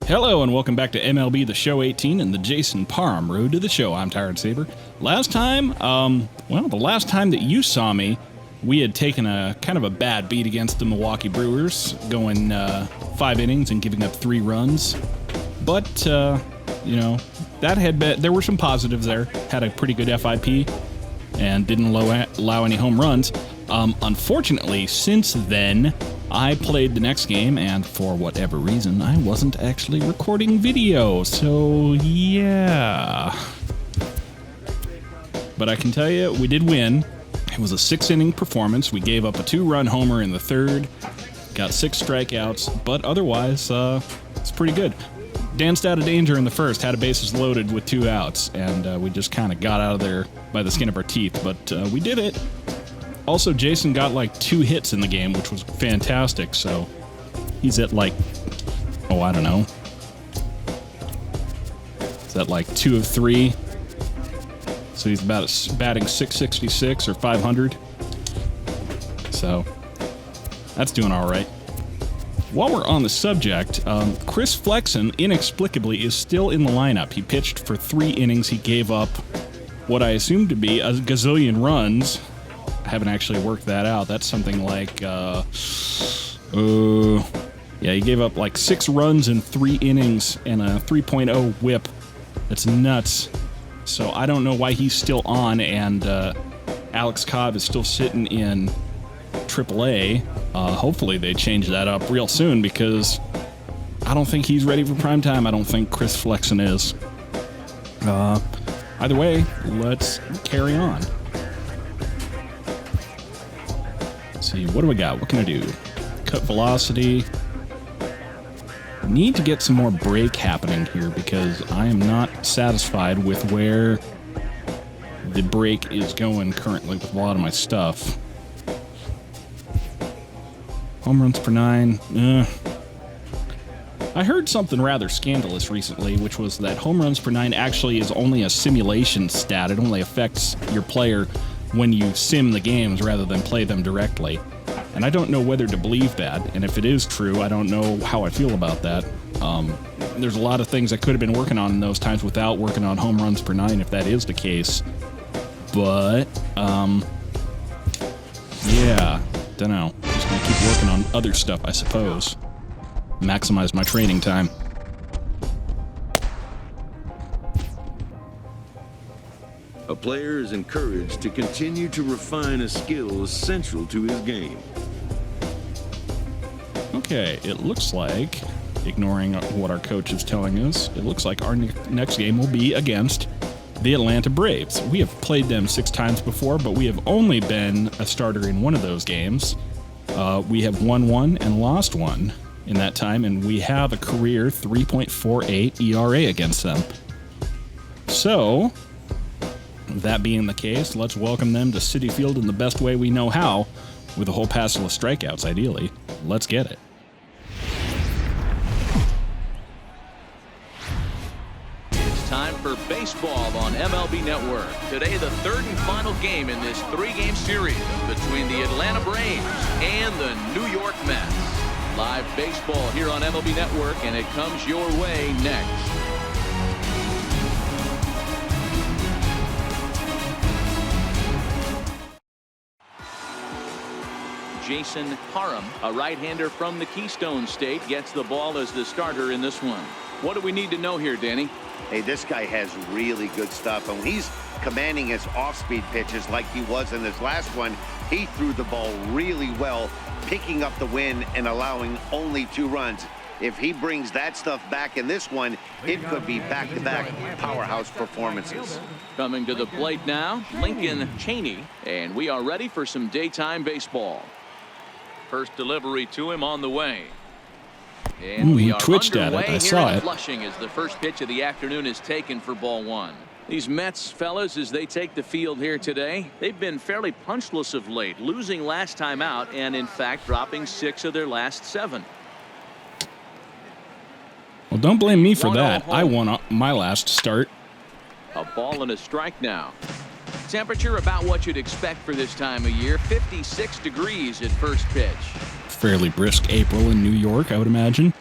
Hello and welcome back to MLB The Show 18 and the Jason Parham Road to the Show. I'm Tired Saber. Last time, the last time that you saw me, we had taken a kind of a bad beat against the Milwaukee Brewers, going 5 innings and giving up 3 runs. But, that had been, there were some positives there. Had a pretty good FIP and didn't allow any home runs. Unfortunately, since then, I played the next game, and for whatever reason, I wasn't actually recording video, so yeah. But I can tell you, we did win. It was a 6-inning performance. We gave up a 2-run homer in the 3rd, got 6 strikeouts, but otherwise, it's pretty good. Danced out of danger in the 1st, had a bases loaded with 2 outs, and we just kind of got out of there by the skin of our teeth, but we did it. Also, Jason got like 2 hits in the game, which was fantastic, so he's at like, I don't know. Is that like 2 of 3? So he's about batting 666 or 500. So that's doing all right. While we're on the subject, Chris Flexen inexplicably is still in the lineup. He pitched for 3 innings. He gave up what I assume to be a gazillion runs. I haven't actually worked that out. That's something like, he gave up like 6 runs in 3 innings and a 3.0 whip. That's nuts. So I don't know why he's still on, and Alex Cobb is still sitting in AAA. Hopefully they change that up real soon, because I don't think he's ready for prime time. I don't think Chris Flexen is. Either way, let's carry on. Let's see, what do we got? What can I do? Cut velocity. Need to get some more break happening here, because I am not satisfied with where the break is going currently with a lot of my stuff. Home runs per 9. I heard something rather scandalous recently, which was that home runs per 9 actually is only a simulation stat. It only affects your player when you sim the games rather than play them directly. And I don't know whether to believe that, and if it is true, I don't know how I feel about that. There's a lot of things I could have been working on in those times without working on home runs per 9, if that is the case. But, don't know. Just gonna keep working on other stuff, I suppose. Maximize my training time. A player is encouraged to continue to refine a skill essential to his game. Okay, it looks like, ignoring what our coach is telling us, it looks like our next game will be against the Atlanta Braves. We have played them 6 times before, but we have only been a starter in 1 of those games. We have won 1 and lost 1 in that time, and we have a career 3.48 ERA against them. So, that being the case, let's welcome them to Citi Field in the best way we know how, with a whole passel of strikeouts, ideally. Let's get it. It's time for baseball on MLB Network. Today, the 3rd and final game in this 3-game series between the Atlanta Braves and the New York Mets. Live baseball here on MLB Network, and it comes your way next. Jason Parham, a right-hander from the Keystone State, gets the ball as the starter in this one. What do we need to know here, Danny? Hey, this guy has really good stuff, and when he's commanding his off-speed pitches like he was in his last one, he threw the ball really well, picking up the win and allowing only 2 runs. If he brings that stuff back in this one, it could be back-to-back powerhouse performances. Coming to the plate now, Lincoln Cheney, and we are ready for some daytime baseball. First delivery to him on the way. And we are twitched at underway it. I saw it. Flushing as the first pitch of the afternoon is taken for ball 1. These Mets fellas, as they take the field here today, they've been fairly punchless of late, losing last time out and in fact dropping 6 of their last 7. Well, don't blame me for that. I won my last start. A ball and a strike now. Temperature about what you'd expect for this time of year, 56 degrees at first pitch. Fairly brisk April in New York, I would imagine.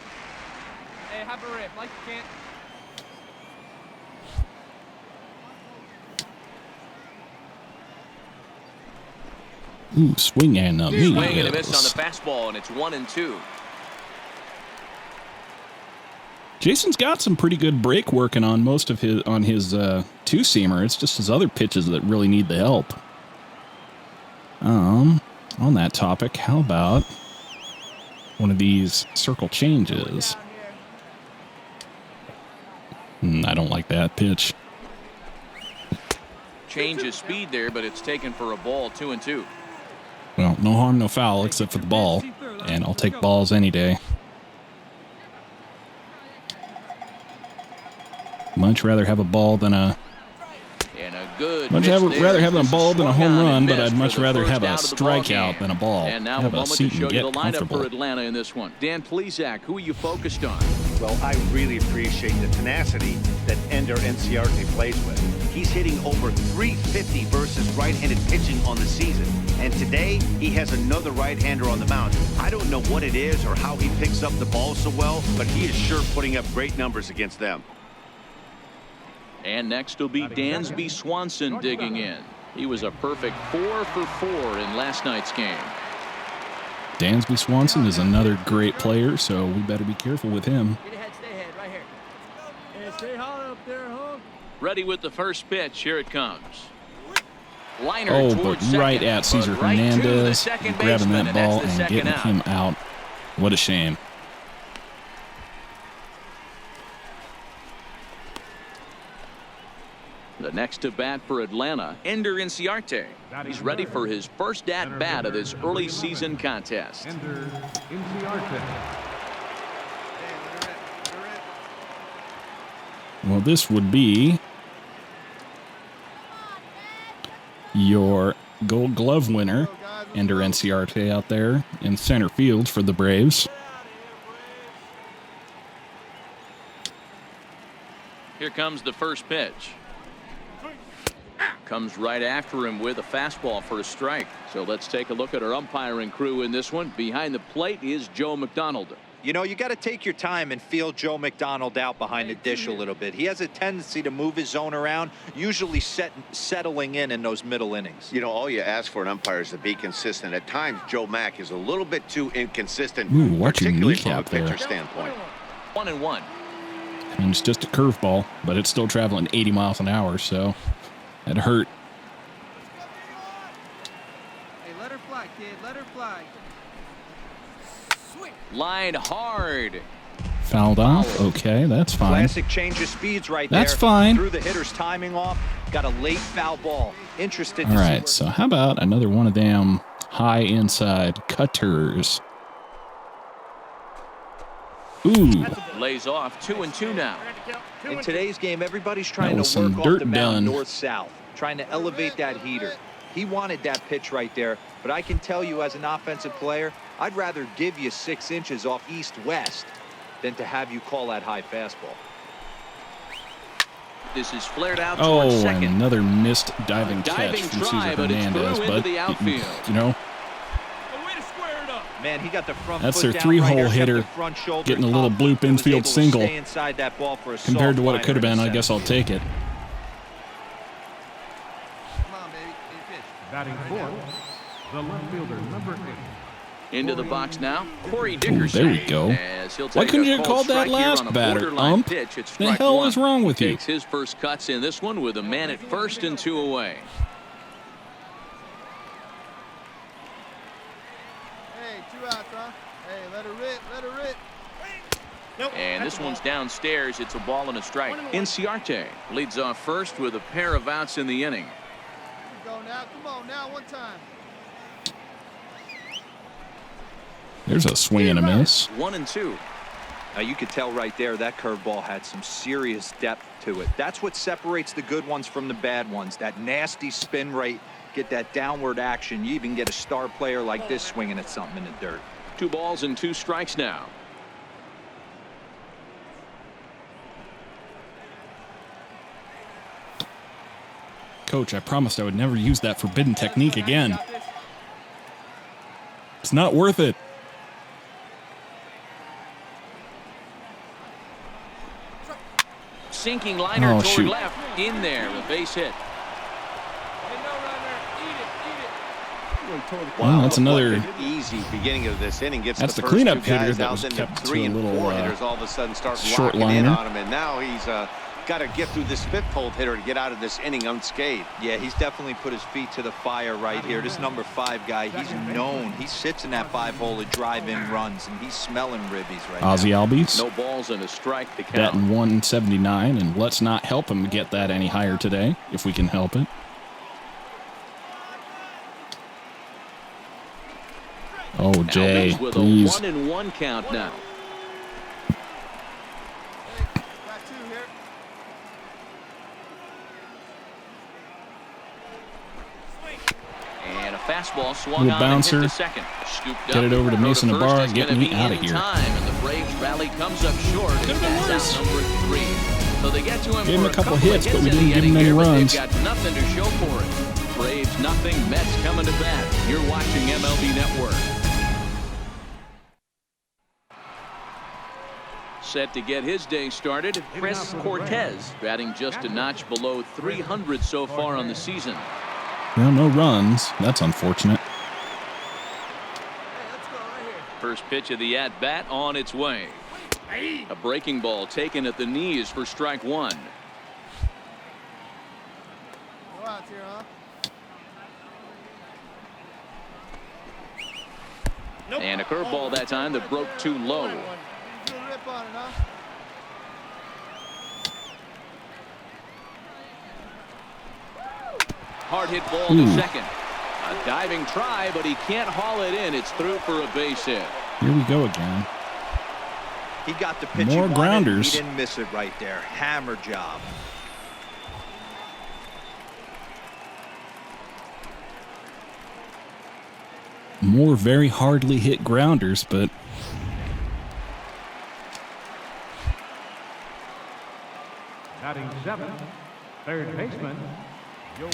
Hey, have a rip. Like Ooh, swing and a miss. Swing and a miss on the fastball, and it's 1-2. Jason's got some pretty good break working on most of his two-seamer. It's just his other pitches that really need the help. On that topic, how about one of these circle changes? I don't like that pitch. Change his speed there, but it's taken for a ball. 2-2. Well, no harm, no foul, except for the ball. And I'll take balls any day. Much rather have a ball than a... rather have a ball than a home run, but I'd much rather have a strikeout than a ball. And now have a moment seat to show and you get the lineup comfortable. for Atlanta in this one. Dan Plesac, who are you focused on? Well, I really appreciate the tenacity that Ender Enciarte plays with. He's hitting over 350 versus right-handed pitching on the season. And today, he has another right-hander on the mound. I don't know what it is or how he picks up the ball so well, but he is sure putting up great numbers against them. And next will be Dansby Swanson digging in. He was a perfect 4 for 4 in last night's game. Dansby Swanson is another great player, so we better be careful with him. Get ahead, stay ahead, right here. Hey, stay hard up there, huh? Ready with the first pitch. Here it comes. Liner Oh, towards but right second, at Cesar but right to the Hernandez, second grabbing baseman, that ball that's the and getting second out. him out. What a shame. The next to bat for Atlanta, Ender Enciarte. He's ready for his first at-bat of this early season contest. Well, this would be your Gold Glove winner, Ender Enciarte, out there in center field for the Braves. Here comes the first pitch. Comes right after him with a fastball for a strike. So let's take a look at our umpiring crew in this one. Behind the plate is Joe McDonald. You know, you got to take your time and feel Joe McDonald out behind the dish a little bit. He has a tendency to move his zone around, usually settling in those middle innings. You know, all you ask for an umpire is to be consistent. At times, Joe Mack is a little bit too inconsistent, Ooh, watch your particularly from a kneecap there. pitcher standpoint. 1-1. And it's just a curveball, but it's still traveling 80 miles an hour, so it hurt. Hey, let her fly, kid. Let her fly. Line hard. Fouled off. Okay, that's fine. Classic change of speeds right there. That's fine. Threw the hitter's timing off. Got a late foul ball. Interested All to see right, where- so how about another one of them high inside cutters? Ooh, Lays off. 2-2 now. In today's game, everybody's trying was to work some off dirt the mound done. north-south, trying to elevate that heater. He wanted that pitch right there, but I can tell you as an offensive player, I'd rather give you 6 inches off east-west than to have you call that high fastball. This is flared out towards oh, second. and another missed diving catch Diving from try, Cesar but it's Hernandez. through into But, the outfield. you know, Man, he got the front That's foot their down three-hole right there, kept hitter the front shoulder getting a little up, bloop and was infield able to single. stay inside that ball for a compared to what it soft could have liner been, in I guess I'll take it. Come on, baby. Hey, pitch. Batting fourth, the left fielder, number 8. Into the box now, Corey Ooh, Dickerson. there we go. As he'll Why take couldn't a you have called called that strike here last on a batter, borderline ump? pitch. It's The strike hell one. is wrong with you? Takes his first cuts in this one with a man at first and 2 away. Hey, 2 outs, huh? Hey, let her rip. Let her rip. And this one's downstairs. It's a ball and a strike. Enciarte leads off first with a pair of outs in the inning. Here we go now. Come on now, one time. There's a swing and a miss. 1-2. Now you could tell right there that curveball had some serious depth to it. That's what separates the good ones from the bad ones. That nasty spin rate, get that downward action. You even get a star player like this swinging at something in the dirt. 2 balls and 2 strikes now. Coach, I promised I would never use that forbidden technique again. It's not worth it. Sinking liner Oh, toward shoot. left. In there, a base hit. Well, that's another. Easy beginning of this inning. Gets That's the the first cleanup two guys hitter that out, was then kept the to 3 a and little 4 hitters all of a sudden start short locking in liner. on him, and now he's got to get through this fifth-hole hitter to get out of this inning unscathed. Yeah, he's definitely put his feet to the fire right here. This number 5 guy, he's known. He sits in that 5-hole to drive in runs, and he's smelling ribbies right Ozzy now. Albies. No balls and a strike to count. Batting 179, and let's not help him get that any higher today, if we can help it. Oh, Jay, Albies with please. a 1-1 count now. Got 2 here. And a fastball swung Little on bouncer. and hit to second. Scooped Get up. it over to Throw Mason first Ibarra. is Get gonna me be out of in here. Time, and the Braves rally comes up short. Could've been That's worse. out number 3. So they get to him Gave him for a couple of hits, but we in didn't the give him inning any here, but runs. They've got nothing to show for it. Braves nothing. Mets coming to bat. You're watching MLB Network. Set to get his day started, Chris Cortez, batting just a notch below 300 so far on the season. Well, no runs. That's unfortunate. First pitch of the at-bat on its way. A breaking ball taken at the knees for strike 1. No outs here, huh? And a curveball that time that broke too low. Do a rip on it, huh? Hard hit ball to second. A diving try, but he can't haul it in. It's through for a base hit. Here we go again. He got the pitch More he wanted. grounders. He didn't miss it right there. Hammer job. More very hardly hit grounders, but Batting 7th, third baseman, Johan.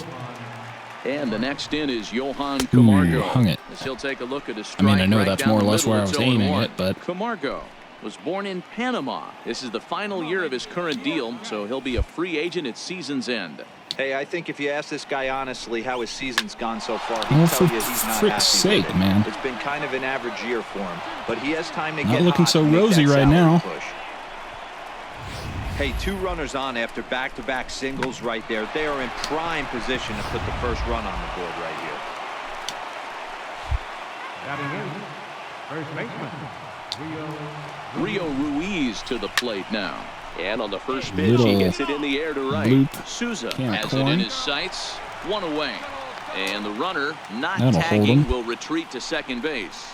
And the next in is Johan Camargo. hung it. As he'll take a look at his I strike. mean, I know right that's down more or the less middle. where I It's was aiming 0-1. it, but Camargo was born in Panama. This is the final year of his current deal, so he'll be a free agent at season's end. Hey, I think if you ask this guy honestly how his season's gone so far, Oh, he'll for tell you he's not frick's happy sake, with it. man. It's been kind of an average year for him, but he has time to Not get looking hot so and make rosy that right salary now. push. Hey, 2 runners on after back-to-back singles right there. They are in prime position to put the first run on the board right here. Batting 8th, first baseman, Rio Ruiz to the plate now. And on the first pitch, Little he gets it in the air to right. bloop. Souza Can of has it corn. in his sights. 1 away. And the runner not That'll hold tagging him. will retreat to second base.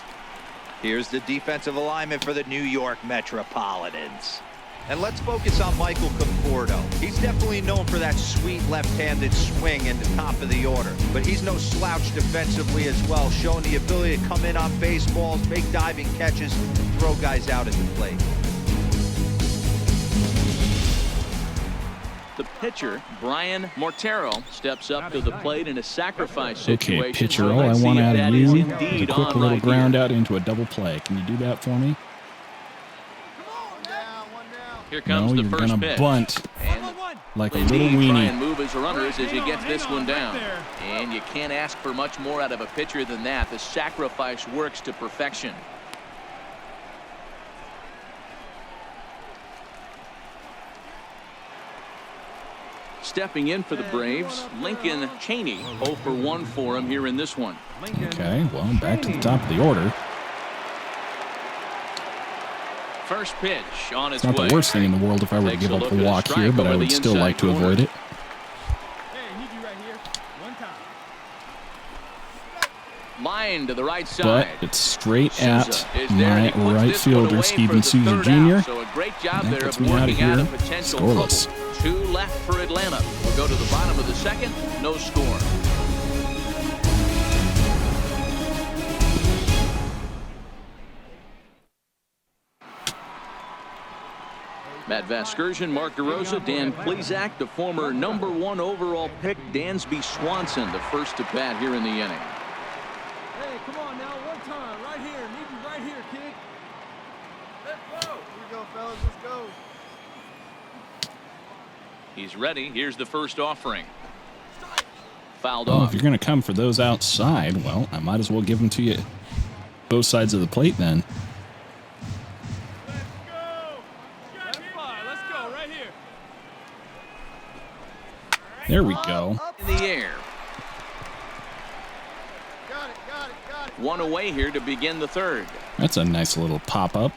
Here's the defensive alignment for the New York Metropolitans. And let's focus on Michael Conforto. He's definitely known for that sweet left-handed swing in the top of the order. But he's no slouch defensively as well, showing the ability to come in on baseballs, make diving catches, throw guys out at the plate. The pitcher, Brian Mortero, steps up to the plate in a sacrifice situation. okay, pitcher, So all I let's see want if out that of is you is indeed a quick on little right ground here. out into a double play. Can you do that for me? One down, one down. Here comes No, the you're first gonna pitch. bunt And like a indeed, little try weenie. and move his runners as he gets this one down. And you can't ask for much more out of a pitcher than that. The sacrifice works to perfection. Stepping in for the Braves, Lincoln Cheney. 0 for 1 for him here in this one. Okay, well, back to the top of the order. First pitch on its It's not way. the worst thing in the world if I were to Takes give a up look a at a walk strike here, but I over would the still like to inside corner. avoid it. Hey, need you right here. One time. Line to the right But side. it's straight Souza at is there, and my he puts right this one fielder, away Steven for the Souza third Jr. out. So a great job And that there gets of me out of working out here. a potential Scoreless. trouble. 2 left for Atlanta. We'll go to the bottom of the second. No score. Matt Vasgersian, Mark DeRosa, Dan Plesac, the former #1 overall pick, Dansby Swanson, the first to bat here in the inning. Hey, come on now, one time, right here. Need you right here, kid. Let's go. Here we go, fellas. Let's go. He's ready. Here's the first offering. fouled Well, off. if you're going to come for those outside, well, I might as well give them to you both sides of the plate then. Let it fly. Let's go right here. There we go. In the air. Got it. One away here to begin the third. That's a nice little pop-up.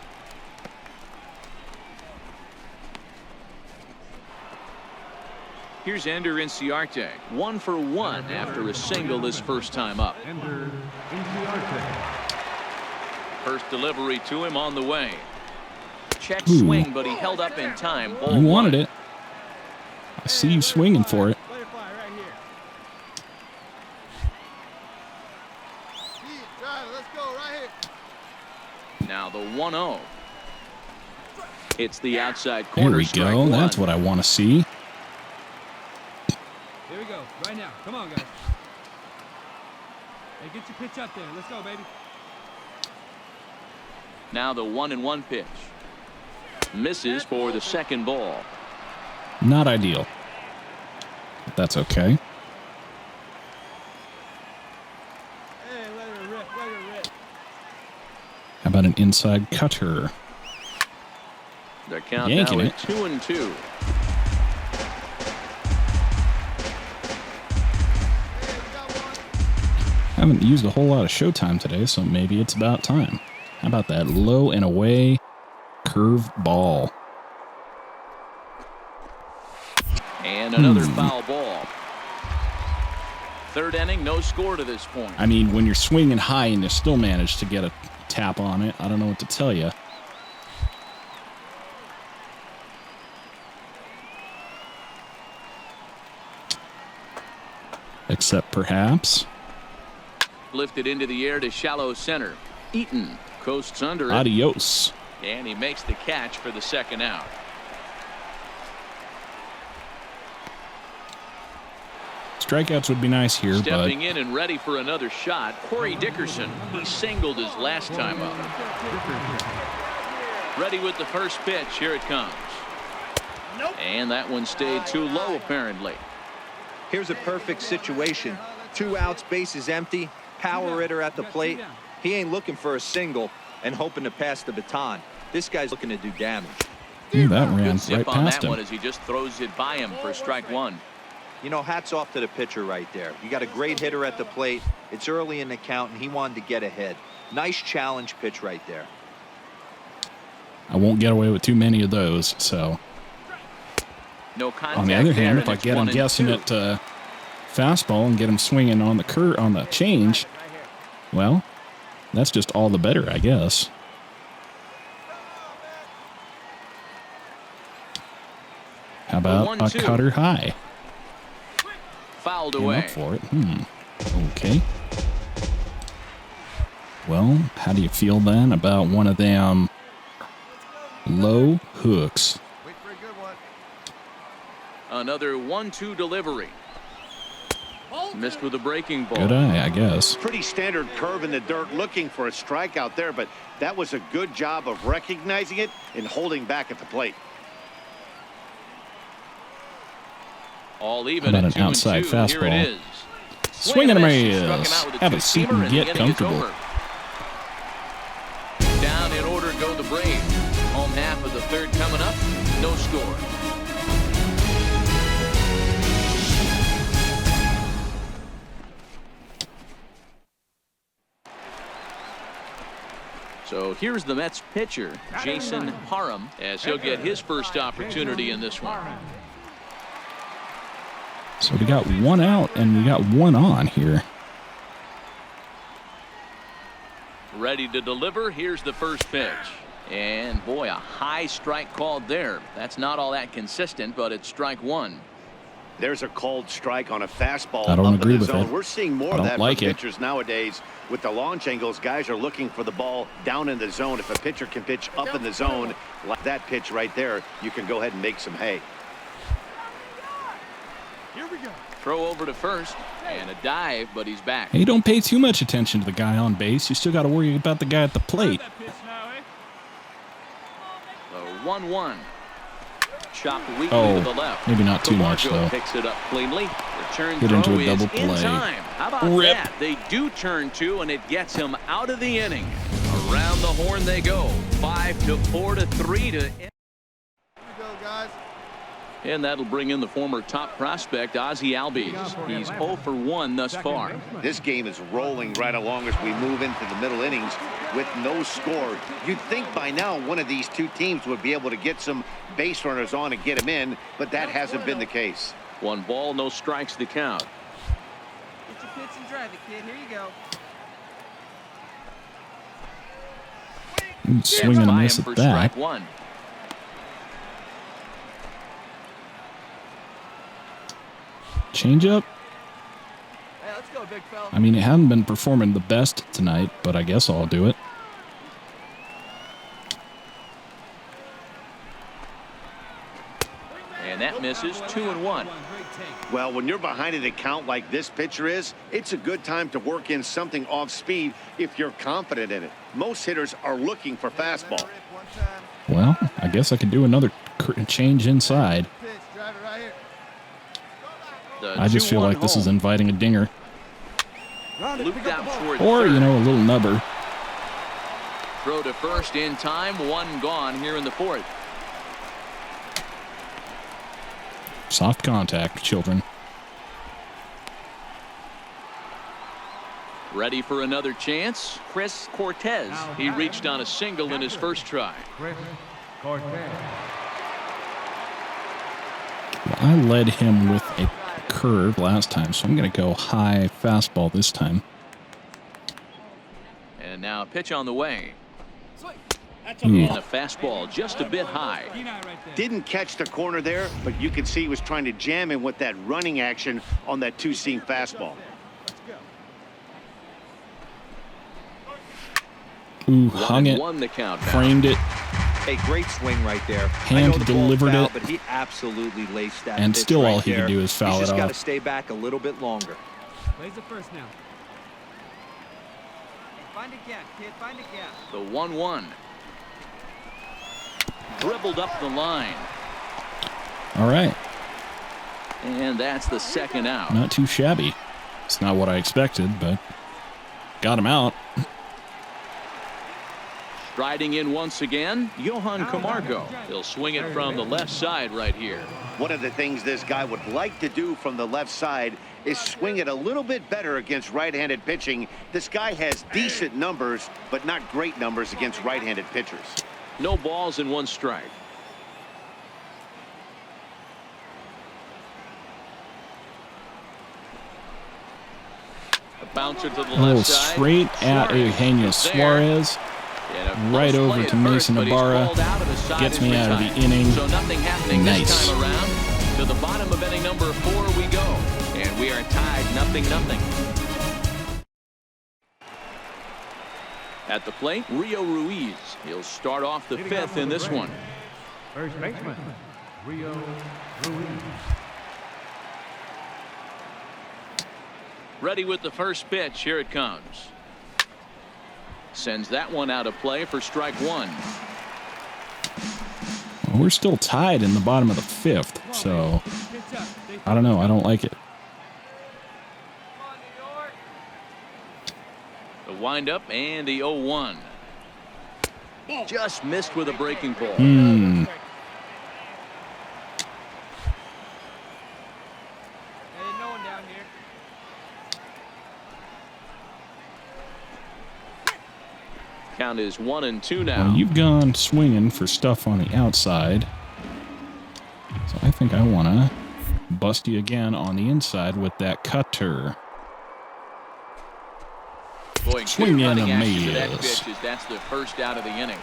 Here's Ender Inciarte, 1 for 1 after a single his first time up. Ender Inciarte. First delivery to him on the way. Check Ooh. swing, but he held up in time. Ball You wanted one. it. I see you swinging for it. Let it fly right here. Drive it. Let's go right here. Now the 1-0. It's the outside There corner. we strike go. one. That's what I want to see. Here we go. Right now. Come on, guys. Hey, get your pitch up there. Let's go, baby. Now the 1-1 pitch. Misses for the second ball. Not ideal. But that's okay. Hey, let her rip. Let her rip. How about an inside cutter? The count Yanking now it. is 2-2. Haven't used a whole lot of showtime today, so maybe it's about time. How about that low and away curve ball? And another foul ball. Third inning, no score to this point. I mean, when you're swinging high and you still manage to get a tap on it, I don't know what to tell you. Except perhaps Lifted into the air to shallow center. Eaton coasts under it. adios. And he makes the catch for the second out. Strikeouts would be nice here, but Stepping in and ready for another shot, Corey Dickerson. He singled his last time up. Ready with the first pitch. Here it comes. And that one stayed too low, apparently. Here's a perfect situation. 2 outs, bases empty, power hitter at the plate. He ain't looking for a single and hoping to pass the baton. This guy's looking to do damage. Ooh, that ran Good zip right on past that him. one as he just throws it by him for strike one. You know, hats off to the pitcher right there. You got a great hitter at the plate. It's early in the count, and he wanted to get ahead. Nice challenge pitch right there. I won't get away with too many of those, so. No contact. On the other hand, there, if I and it's get him 1-2. guessing at fastball and get him swinging on the on the change, well, that's just all the better, I guess. How about a 1-2. cutter high? Fouled Came away. up for it. Okay. Well, how do you feel then about one of them low hooks? Wait for a good one. Another 1-2 delivery. Missed with a breaking ball. Good eye, I guess. Pretty standard curve in the dirt, looking for a strikeout there, but that was a good job of recognizing it and holding back at the plate. All even How at about an 2-2. outside Here it fastball? is. Swing and a Swing and a miss. miss. Struck him out with Have a two-seamer, seat and and the get inning is comfortable. over. Down in order go the Braves. Home half of the third coming up. No score. So here's the Mets pitcher, Jason Parham, as he'll get his first opportunity in this one. So we got one out and we got one on here. Ready to deliver. Here's the first pitch. And boy, a high strike called there. That's not all that consistent, but it's strike one. There's a called strike on a fastball I don't up agree in the with zone. it. We're seeing more I of don't that like from it. pitchers nowadays. With the launch angles, guys are looking for the ball down in the zone. If a pitcher can pitch up in the zone, like that pitch right there, you can go ahead and make some hay. Here we go. Throw over to first and a dive, but he's back. Hey, don't pay too much attention to the guy on base. You still got to worry about the guy at the plate. That pitch now, eh? The 1-1. Chopped weakly Oh, to the left. maybe not too much, DeMarco though. picks it up cleanly. turn Get throw into a is double in play. time. How about Rip. that? They do turn two, and it gets him out of the inning. Around the horn they go. 5-4 to 3 to. Here we go, guys. And that'll bring in the former top prospect, Ozzie Albies. He's 0 for 1 thus far. This game is rolling right along as we move into the middle innings with no score. You'd think by now one of these two teams would be able to get some base runners on and get them in, but that hasn't been the case. 1 ball, no strikes to count. Get your pitch and drive it, kid. Here you go. Swing and a By miss him at for that. strike 1. Change up. Hey, let's go, big fella. I mean, it hasn't been performing the best tonight, but I guess I'll do it. And that misses. 2-1. Well, when you're behind an account like this pitcher is, it's a good time to work in something off speed if you're confident in it. Most hitters are looking for fastball. Well, I guess I could do another change inside. Pitch, drive it right here. The I just feel 2-1 like this is home. inviting a dinger. Looped out toward Or, third. you know, a little nubber. Throw to first in time. 1 gone here in the 4th. Soft contact, children. Ready for another chance. Chris Cortez. He reached on a single in his first try. Chris Cortez. I led him with a curve last time, so I'm going to go high fastball this time. And now a pitch on the way. Ooh. And a fastball just a bit high. Didn't catch the corner there, but you could see he was trying to jam him with that running action on that two-seam fastball. Ooh, hung it, 1-1 the count now. framed it, A great swing right there. Hand I know the ball delivered fouled, it. but he absolutely laced that And pitch still right all he could there. do is foul He's it just got to off. stay back a little bit longer. Laser first now. Find a gap, kid. Find a gap. The 1-1. Dribbled up the line. All right, And that's the second out. not too shabby. It's not what I expected, but got him out. Striding in once again, Johan Camargo. He'll swing it from the left side right here. One of the things this guy would like to do from the left side is swing it a little bit better against right-handed pitching. This guy has decent numbers, but not great numbers against right-handed pitchers. No balls and 1 strike. A bouncer to the Oh, left side. straight at Eugenio is there. Suarez. And a Right close over play to at Mason first, but he's Ibarra. called out of the side Gets is me out of the retired. inning. So nothing happening Nice. this time around. To the bottom of inning number 4 we go. And we are tied 0-0. At the plate, Rio Ruiz. He'll start off the 5th in this one. First baseman, Rio Ruiz. Ready with the first pitch. Here it comes. Sends that one out of play for strike 1. Well, we're still tied in the bottom of the 5th, so I don't know. I don't like it. The windup and the 0-1. Just missed with a breaking ball. Hmm. Hey, no one down here. Count is 1-2 now. Well, you've gone swinging for stuff on the outside, so I think I want to bust you again on the inside with that cutter. Boy, good swing and running a action to that miss. pitch as that's the first out of the inning.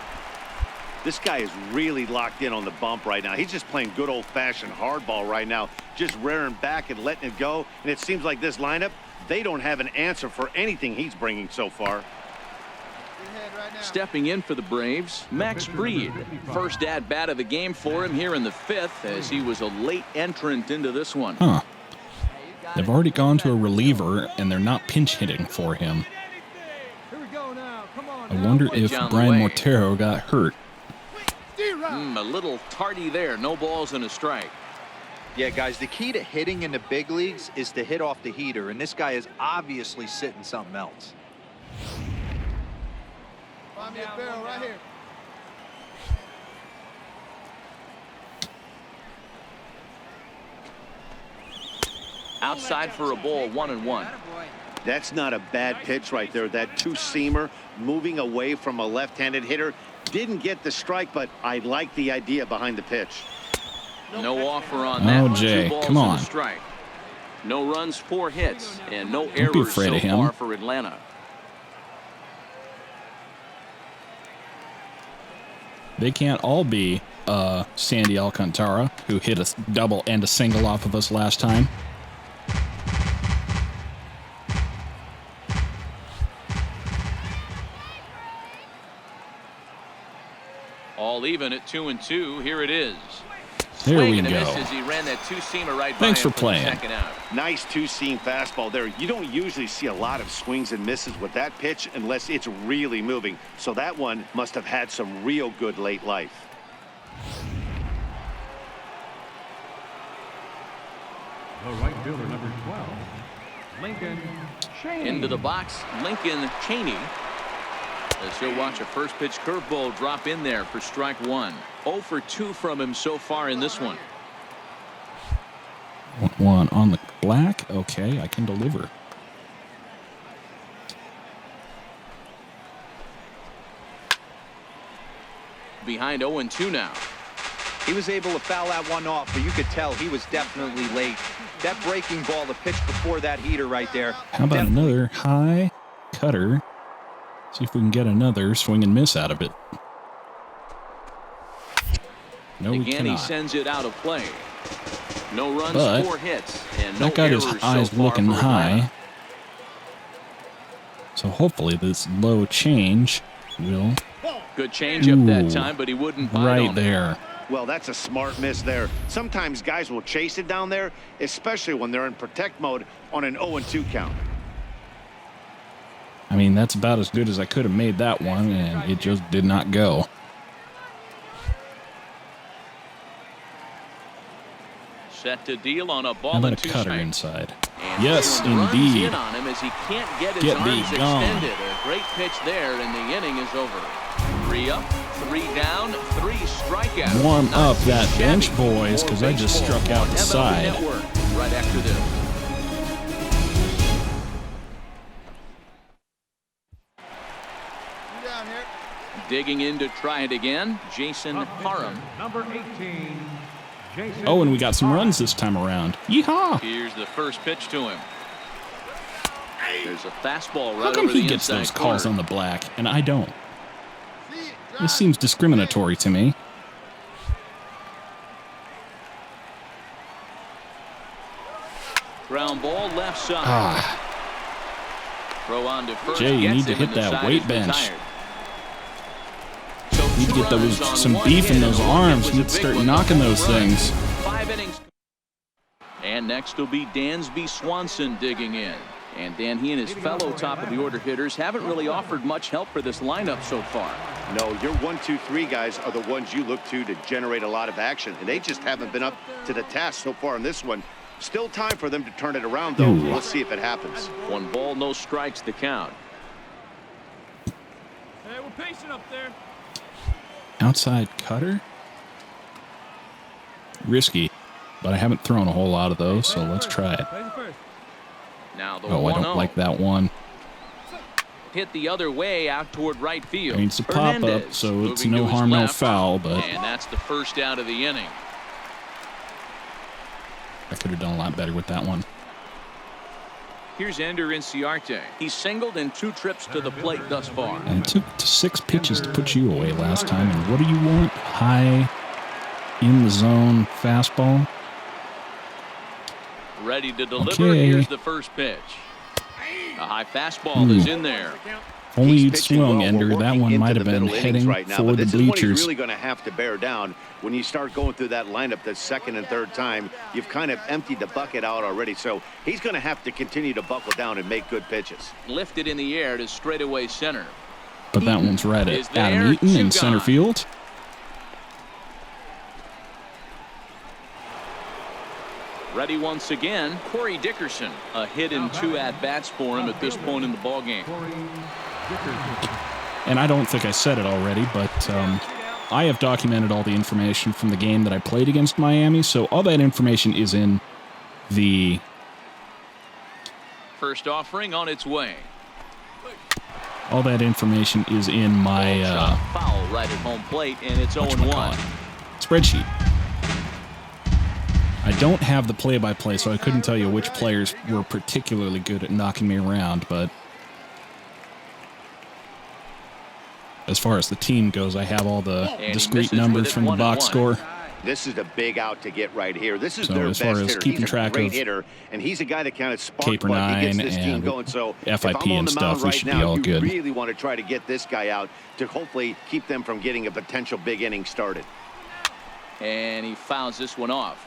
This guy is really locked in on the bump right now. He's just playing good old-fashioned hardball right now, just rearing back and letting it go. And it seems like this lineup, they don't have an answer for anything he's bringing so far. Right now. Stepping in for the Braves, Max Fried. First at bat of the game for him here in the 5th as he was a late entrant into this one. Huh. They've already gone to a reliever, and they're not pinch hitting for him. Here we go now. Come on. I now. wonder Pitch if on the Brian way. Mortero got hurt. A little tardy there. No balls and a strike. Yeah, guys, the key to hitting in the big leagues is to hit off the heater, and this guy is obviously sitting something else. Find me a barrel right here. Outside for a ball, 1-1. That's not a bad pitch right there. That two-seamer moving away from a left-handed hitter. Didn't get the strike, but I like the idea behind the pitch. No offer on that. Oh, Jay, 2 balls come on. and a strike. No runs, 4 hits, and no Don't be errors afraid so of him. far for Atlanta. They can't all be Sandy Alcantara, who hit a double and a single off of us last time. All even at 2-2. Here it is. There we Swing and a go. miss as he ran that two-seamer right Thanks by for him the playing. second out. Nice two-seam fastball there. You don't usually see a lot of swings and misses with that pitch unless it's really moving. So that one must have had some real good late life. The right fielder, number 12, Lincoln Cheney. Into the box, Lincoln Cheney. As he'll watch a first pitch curveball drop in there for strike 1. 0 for 2 from him so far in this one. 1 on the black. Okay, I can deliver. Behind 0-2 now. He was able to foul that one off, but you could tell he was definitely late. That breaking ball, the pitch before that heater right there. How about another high cutter? See if we can get another swing and miss out of it. No, we Again, he cannot. sends it out of play. No runs, But 4 hits, and no that got his errors eyes so far looking for high. Atlanta. So hopefully this low change will Good change up that time, but he wouldn't bite right on it. there. Well, that's a smart miss there. Sometimes guys will chase it down there, especially when they're in protect mode on an 0-2 count. I mean, that's about as good as I could have made that one, and it just did not go. Set to deal on a ball How about and a 2 cutter strikes. inside? And Yes, Taylor runs indeed. in on him as he can't get his Get thee arms gone. extended. A great pitch there, and the inning is over. 3 up, 3 down, 3 strikeouts. Warm Not up too that shabby bench, boys, for 'cause I just baseball struck out on the MLB side. Network right after this. You down here. Digging in to try it again, Jason Up pitcher, Parham. number 18, Jason. Oh, and we got some runs this time around. Yeehaw! Here's the first pitch to him. There's a fastball right How come over he the gets inside those calls corner. on the black, and I don't? See it. This Drive. seems discriminatory to me. Ground ball left side. Ah, Throw on to first. Jay, you gets need to him, hit and the that side weight is bench. retired. So need to 2 get those runs on some 1 beef in hit, those and 1 hit arms. was You a need to big start one, knocking the home those run. things. 5 innings. And next will be Dansby Swanson digging in. And Dan, he and his fellow top of the order hitters haven't really offered much help for this lineup so far. No, your 1, 2, 3 guys are the ones you look to generate a lot of action, and they just haven't been up to the task so far in this one. Still time for them to turn it around, though. Ooh. We'll see if it happens. 1 ball, no strikes to count. Hey, we're patient up there. Outside cutter? Risky, but I haven't thrown a whole lot of those, so let's try it. Face it first. Now the Oh, I 1-0. don't like that one. Hit the other way out toward right field. Needs to pop up, Hernandez so it's moving no to his harm, no left. foul, but And that's the first out of the inning. I could have done a lot better with that one. Here's Ender Inciarte. He's singled in 2 trips to the plate thus far. And it took 6 pitches to put you away last time, and what do you want? High, in the zone fastball? Ready to deliver. Okay. Here's the first pitch. A high fastball is in there. If only He's you'd pitching swung, well. Ender. We're That working one into might the have been middle innings heading right now, for but the this is what he's bleachers. really going to have to bear down. When you start going through that lineup the second and third time, you've kind of emptied the bucket out already. So he's going to have to continue to buckle down and make good pitches. Lifted in the air to straightaway center. But that one's right Is at there, Adam Eaton 2 in center gone. field. Ready once again, Corey Dickerson. A hit and 2 at-bats for him at this point in the ballgame. And I don't think I said it already, but I have documented all the information from the game that I played against Miami, so all that information is in the... First offering on its way. All that information is in my... foul right at home plate, and it's 0-1. Spreadsheet. I don't have the play-by-play, so I couldn't tell you which players were particularly good at knocking me around, but as far as the team goes, I have all the discrete numbers from the box score. This is a big out to get right here. This is So their as best far as hitter. keeping He's track a great of hitter, and he's a guy that kind of spark Caper plug. He gets 9 this team and going. So FIP if I'm on and the stuff, mound we right should be now, all you good. really want to try to get this guy out to hopefully keep them from getting a potential big inning started. And he fouls this one off.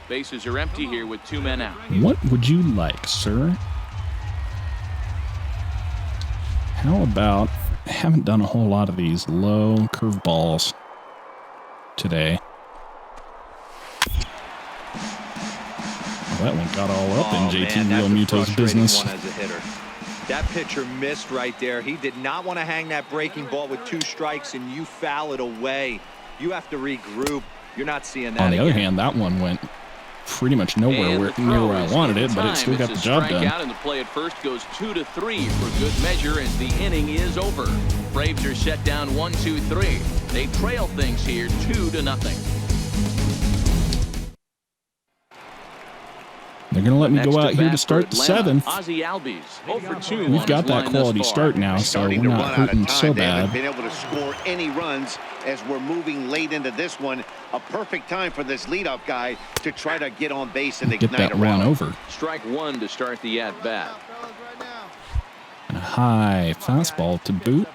Bases are empty here with 2 men out. What would you like, sir? How about... I haven't done a whole lot of these low curveballs today. Well, that one got all up in JT Real Muto's business. One as a hitter. That pitcher missed right there. He did not want to hang that breaking ball with 2 strikes, and you foul it away. You have to regroup. You're not seeing that. On the other again. hand, that one went pretty much nowhere near where I wanted it, but it still got the job done. And the play at first goes 2-3 for good measure, and the inning is over. Braves are set down 1-2-3. They trail things here 2-0. They're going to let me go out here to start the 7th. Ozzie Albies, 0-for-2. We've got that quality start now, so we're not hurting so They haven't bad. been able to score any runs as we're moving late into this one. A perfect time for this leadoff guy to try to get on base and Get ignite that a run. one over. Strike 1 to start the at-bat. And a high fastball to boot.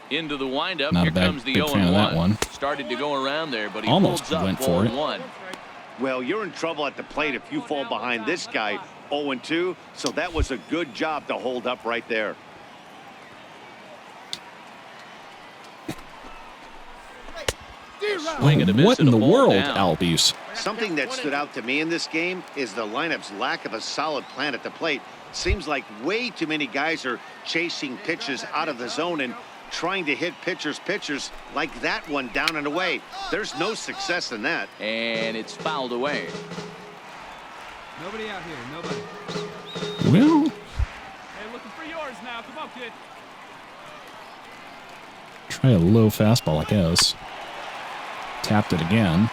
Into the windup. Not Here a bad, comes the big fan of that 0-1. one. Started to go around there, but he Almost holds up. went for it. 1. Well, you're in trouble at the plate if you fall behind this guy 0-2, so that was a good job to hold up right there. Swing and a miss What in and a the ball world, down. Albies? Something that stood out to me in this game is the lineup's lack of a solid plan at the plate. Seems like way too many guys are chasing pitches out of the zone and trying to hit pitchers like that one down and away. There's no success in that. And it's fouled away. Nobody out here, nobody. Well, Hey, looking for yours now. Come on, kid. try a low fastball, I guess. Tapped it again.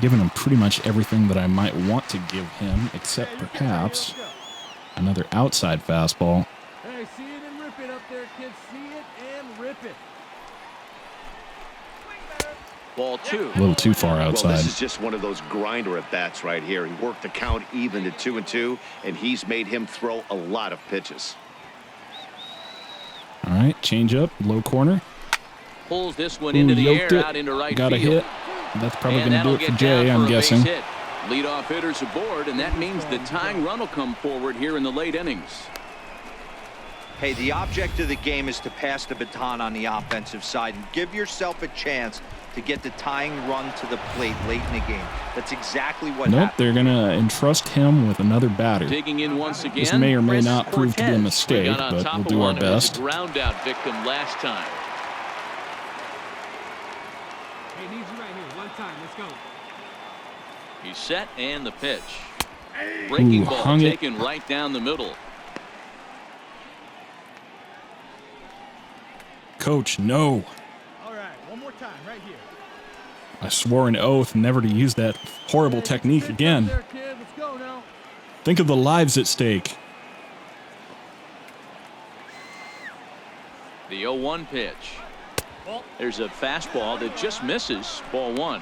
Giving him pretty much everything that I might want to give him, except perhaps another outside fastball. Hey, see it and rip it up there, kids. See it and rip it. Ball 2. A little too far Well, outside. this is just one of those grinder at bats right here. He worked the count even to 2-2, and he's made him throw a lot of pitches. All right, change up, low corner. Pulls this one Ooh, into the yoked air it. out into right Got a field. hit. That's probably And going to do that'll it for get Jay, down I'm for a base guessing. hit. Leadoff hitters aboard, and that means the tying run will come forward here in the late innings. Hey, the object of the game is to pass the baton on the offensive side and give yourself a chance to get the tying run to the plate late in the game. That's exactly what Nope, happened. they're going to entrust him with another batter. Digging in once again. This may or may Chris not prove to be a Cortez. mistake, We got on but top we'll of do our one and was a best. ground out victim last time. Hey, needs you right here. One time. Let's go. He's set and the pitch. Breaking Ooh, ball hung it. taken right down the middle. Coach, no. All right, one more time, right here. I swore an oath never to use that horrible technique again. There, kid. Let's go now. Think of the lives at stake. The 0-1 pitch. There's a fastball that just misses. Ball 1.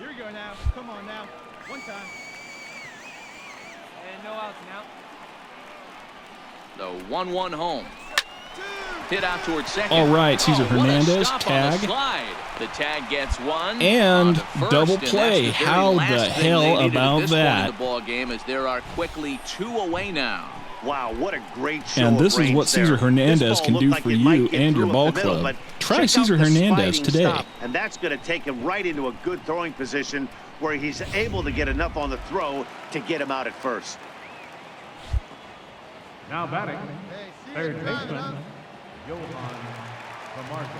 Here we go now. Come on now. One time. And no outs now. The 1-1 home. Hit out towards second. All right, Cesar what a Hernandez, stop on tag. the slide. The tag gets one. And on to first, double and that's play. the very How last the thing hell they needed about at this that? Point in the ball game, as there are quickly 2 away now. Wow, what a great show. And this of is what range there. Cesar Hernandez This ball can looked do like for it might you get and your through ball up the middle, club. but Try check out Cesar the Hernandez sliding today. stop, and that's going to take him right into a good throwing position where he's able to get enough on the throw to get him out at first. Now batting, third baseman, Johan Camargo.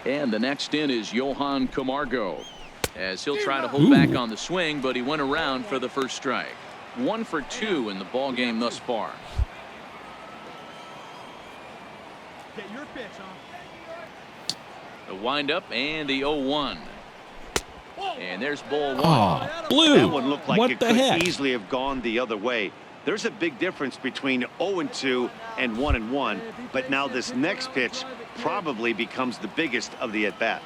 And the next in is Johan Camargo, as he'll try to hold back on the swing, but he went around for the first strike. 1 for 2 in the ball game thus far. Get your pitch, huh? The windup and the 0-1. And there's ball 1. Oh, blue. That one looked like What it the could heck? easily have gone the other way. There's a big difference between 0-2 and 1-1, but now this next pitch probably becomes the biggest of the at-bat.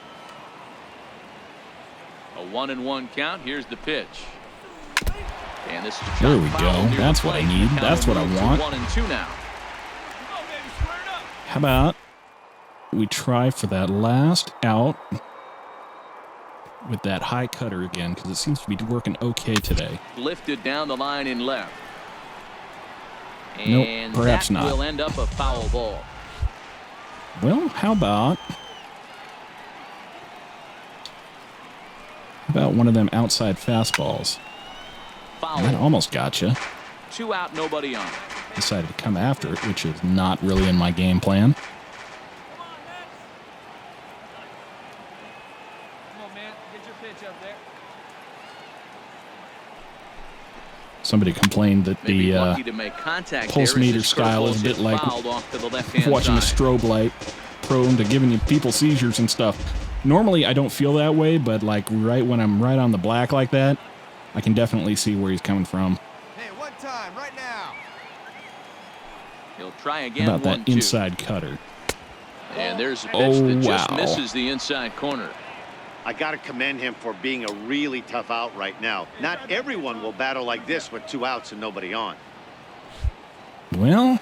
A 1-1 count. Here's the pitch. And this is There we foul go. near the That's what I plate. need. Count That's what I moves to want. 1-2 now. How about we try for that last out with that high cutter again, because it seems to be working okay today. Lifted down the line in left. Nope, And perhaps that not. will end up a foul ball. Well, how about one of them outside fastballs? Foul. That almost got you. 2 out, nobody on. Decided to come after it, which is not really in my game plan. Come on, man. Get your pitch up there. Somebody complained that Maybe the lucky to make contact pulse there as meter his style is a curveball bit gets like fouled off to the left-hand watching a side. strobe light, prone to giving you people seizures and stuff. Normally, I don't feel that way, but like right when I'm right on the black like that, I can definitely see where he's coming from. Hey, one time, right now. He'll try again. How about that 1-2. inside cutter? And there's a pitch Oh, that just wow. misses the inside corner. I got to commend him for being a really tough out right now. Not everyone will battle like this with 2 outs and nobody on. Well,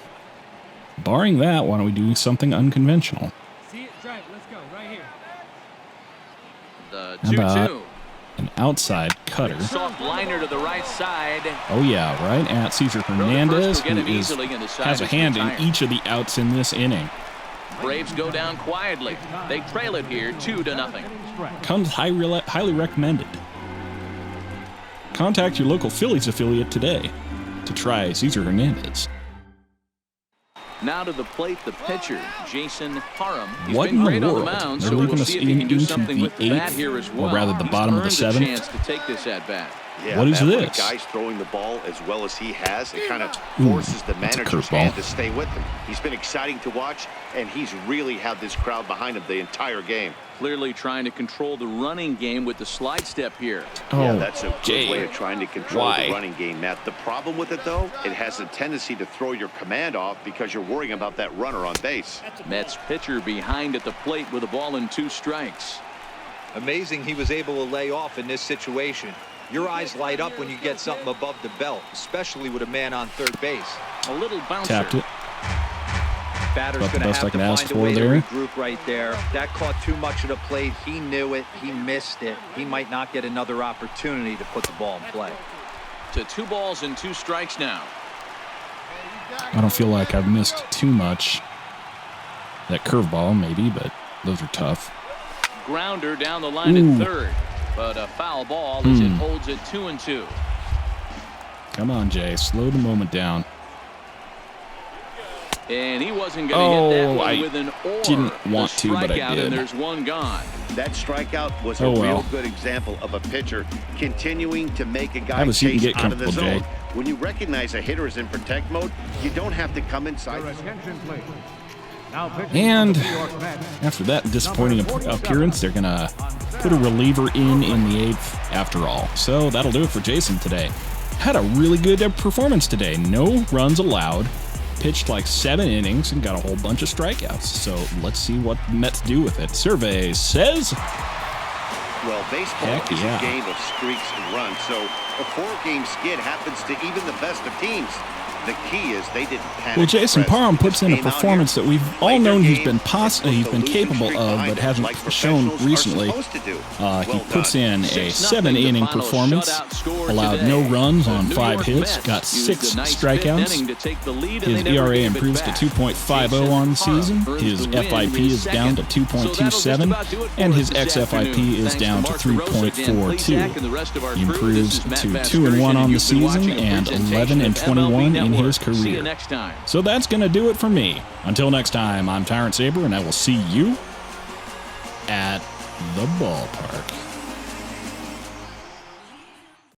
barring that, why don't we do something unconventional? See it, drive. Let's go, right here. The How about 2-2. an outside cutter? Soft liner to the right side. Oh yeah, right at Cesar Hernandez, First will get who him is, easily, and the side has a is hand in retired. each of the outs in this inning. Braves go down quietly. They trail it here 2-0. Comes highly recommended. Contact your local Phillies affiliate today to try Cesar Hernandez. Now to the plate, the pitcher, Jason Parham. He's What been in the great on the world? mound, They're so leaving we'll us see if he can do into something the with the bat eighth, here as or well. rather the He's bottom of the earned seventh. a chance to take this at bat. Yeah, What is Matt, when a this? guy's throwing the ball as well as he has, it kind of Ooh, forces the that's a manager's curveball. hand to stay with him. He's been exciting to watch, and he's really had this crowd behind him the entire game. Clearly trying to control the running game with the slide step here. Oh, Yeah, that's a good Jay. way of trying to control Why? the running game, Matt. The problem with it, though, it has a tendency to throw your command off because you're worrying about that runner on base. Mets pitcher behind at the plate with a ball and 2 strikes. Amazing he was able to lay off in this situation. Your eyes light up when you get something above the belt, especially with a man on third base. A little bouncer. Tapped it. Batter's About the going to best I have to can ask find a for way to there. regroup right there. That caught too much of the plate. He knew it. He missed it. He might not get another opportunity to put the ball in play. To 2 balls and 2 strikes now. I don't feel like I've missed too much. That curveball, maybe, but those are tough. Grounder down the line Ooh. at third, but a foul ball as it holds it 2-2. Come on, Jay. Slow the moment down. And he wasn't going to hit that Oh, one I with an or. didn't want The to, but I strikeout, did. And there's one gone. That strikeout was a Oh, well. real good example of a pitcher continuing to make a guy Have a seat and chase get out of the comfortable, zone. Jay. When you recognize a hitter is in protect mode, you don't have to come inside. Your attention, please. Now pitching And for the New York Mets. after that disappointing appearance, they're going to put a reliever in the 8th after all. So that'll do it for Jason today. Had a really good performance today. No runs allowed. Pitched like 7 innings and got a whole bunch of strikeouts. So let's see what the Mets do with it. Survey says... Well, baseball Heck is yeah. a game of streaks and runs, so a 4-game skid happens to even the best of teams. The key is they didn't panic. Well, Jason the press. Parham They puts just in a came out performance here, that we've all played their known he's game, been and put he's the been losing capable streak of, behind but them, hasn't like shown professionals are recently. supposed to do. He Well puts done. in a 6-0 7-inning the final performance, shutout score allowed today. no runs on The New 5 York hits, Mets got used 6 a nice fifth strikeouts. inning to take the lead, and His they never ERA gave it improves to back. 2.50 on the season. Earns His the win, FIP his is down to second. 2.27, and his XFIP is down to 3.42. He improves to 2-1 on the season and 11-21 in his career. So that's going to do it for me. Until next time, I'm Tyrant Saber, and I will see you at the ballpark.